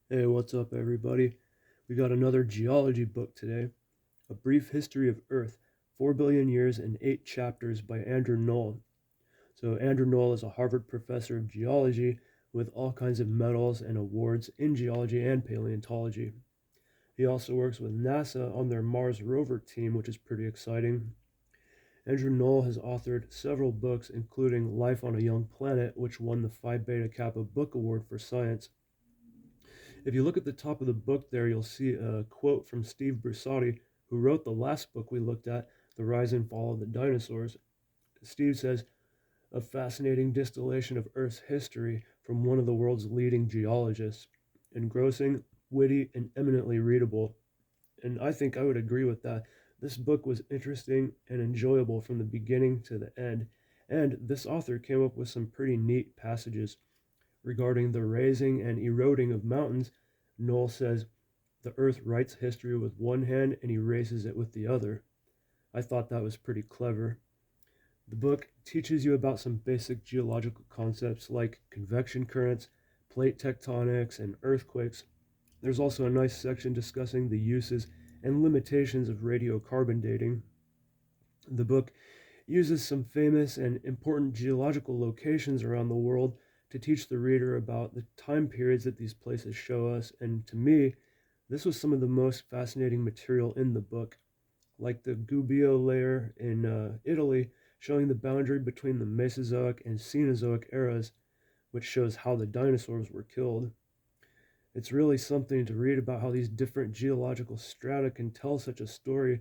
Hey, what's up, everybody? We got another geology book today, A Brief History of Earth, 4 Billion Years and 8 Chapters by Andrew Knoll. So, Andrew Knoll is a Harvard professor of geology with all kinds of medals and awards in geology and paleontology. He also works with NASA on their Mars rover team, which is pretty exciting. Andrew Knoll has authored several books, including Life on a Young Planet, which won the Phi Beta Kappa Book Award for Science. If you look at the top of the book there, you'll see a quote from Steve Brusatte, who wrote the last book we looked at, The Rise and Fall of the Dinosaurs. Steve says, a fascinating distillation of Earth's history from one of the world's leading geologists. Engrossing, witty, and eminently readable. And I think I would agree with that. This book was interesting and enjoyable from the beginning to the end. And this author came up with some pretty neat passages regarding the raising and eroding of mountains. Knoll says, the earth writes history with one hand and erases it with the other. I thought that was pretty clever. The book teaches you about some basic geological concepts like convection currents, plate tectonics, and earthquakes. There's also a nice section discussing the uses and limitations of radiocarbon dating. The book uses some famous and important geological locations around the world to teach the reader about the time periods that these places show us, and to me, this was some of the most fascinating material in the book, like the Gubbio layer in Italy, showing the boundary between the Mesozoic and Cenozoic eras, which shows how the dinosaurs were killed. It's really something to read about how these different geological strata can tell such a story,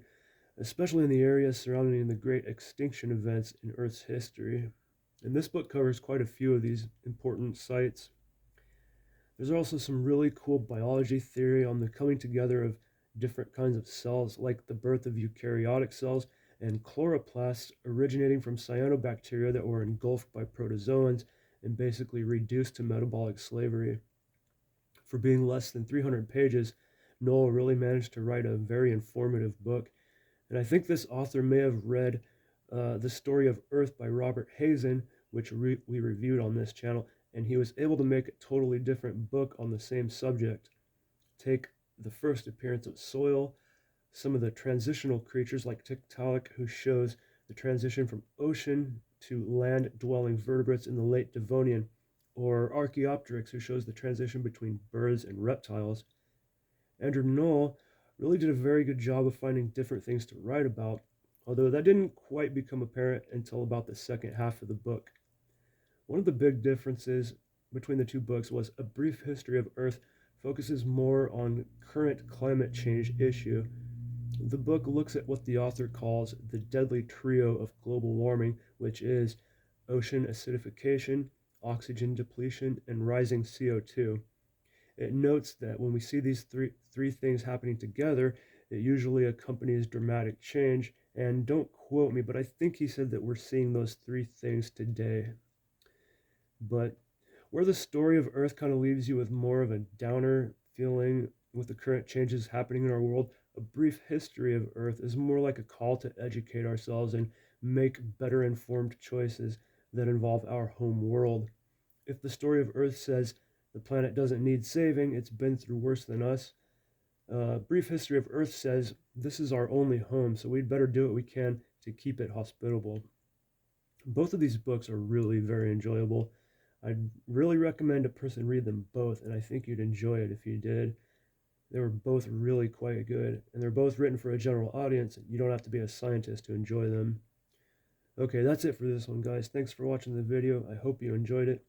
especially in the areas surrounding the great extinction events in Earth's history. And this book covers quite a few of these important sites. There's also some really cool biology theory on the coming together of different kinds of cells, like the birth of eukaryotic cells and chloroplasts originating from cyanobacteria that were engulfed by protozoans and basically reduced to metabolic slavery. For being less than 300 pages, Knoll really managed to write a very informative book. And I think this author may have read The Story of Earth by Robert Hazen, which we reviewed on this channel, and he was able to make a totally different book on the same subject. Take the first appearance of soil, some of the transitional creatures like Tiktaalik, who shows the transition from ocean to land-dwelling vertebrates in the late Devonian, or Archaeopteryx, who shows the transition between birds and reptiles. Andrew Knoll really did a very good job of finding different things to write about, although that didn't quite become apparent until about the second half of the book. One of the big differences between the two books was A Brief History of Earth focuses more on current climate change issue. The book looks at what the author calls the deadly trio of global warming, which is ocean acidification, oxygen depletion, and rising CO2. It notes that when we see these three things happening together, it usually accompanies dramatic change. And don't quote me, but I think he said that we're seeing those three things today. But where the story of Earth kind of leaves you with more of a downer feeling with the current changes happening in our world, A Brief History of Earth is more like a call to educate ourselves and make better informed choices that involve our home world. If the story of Earth says the planet doesn't need saving, it's been through worse than us, Brief History of Earth says this is our only home, so we'd better do what we can to keep it hospitable. Both of these books are really very enjoyable. I'd really recommend a person read them both, and I think you'd enjoy it if you did. They were both really quite good, and they're both written for a general audience. You don't have to be a scientist to enjoy them. Okay, that's it for this one, guys. Thanks for watching the video. I hope you enjoyed it.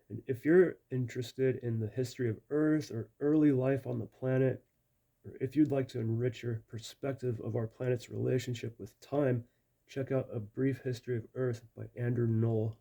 And if you're interested in the history of Earth or early life on the planet, or if you'd like to enrich your perspective of our planet's relationship with time, check out A Brief History of Earth by Andrew Knoll.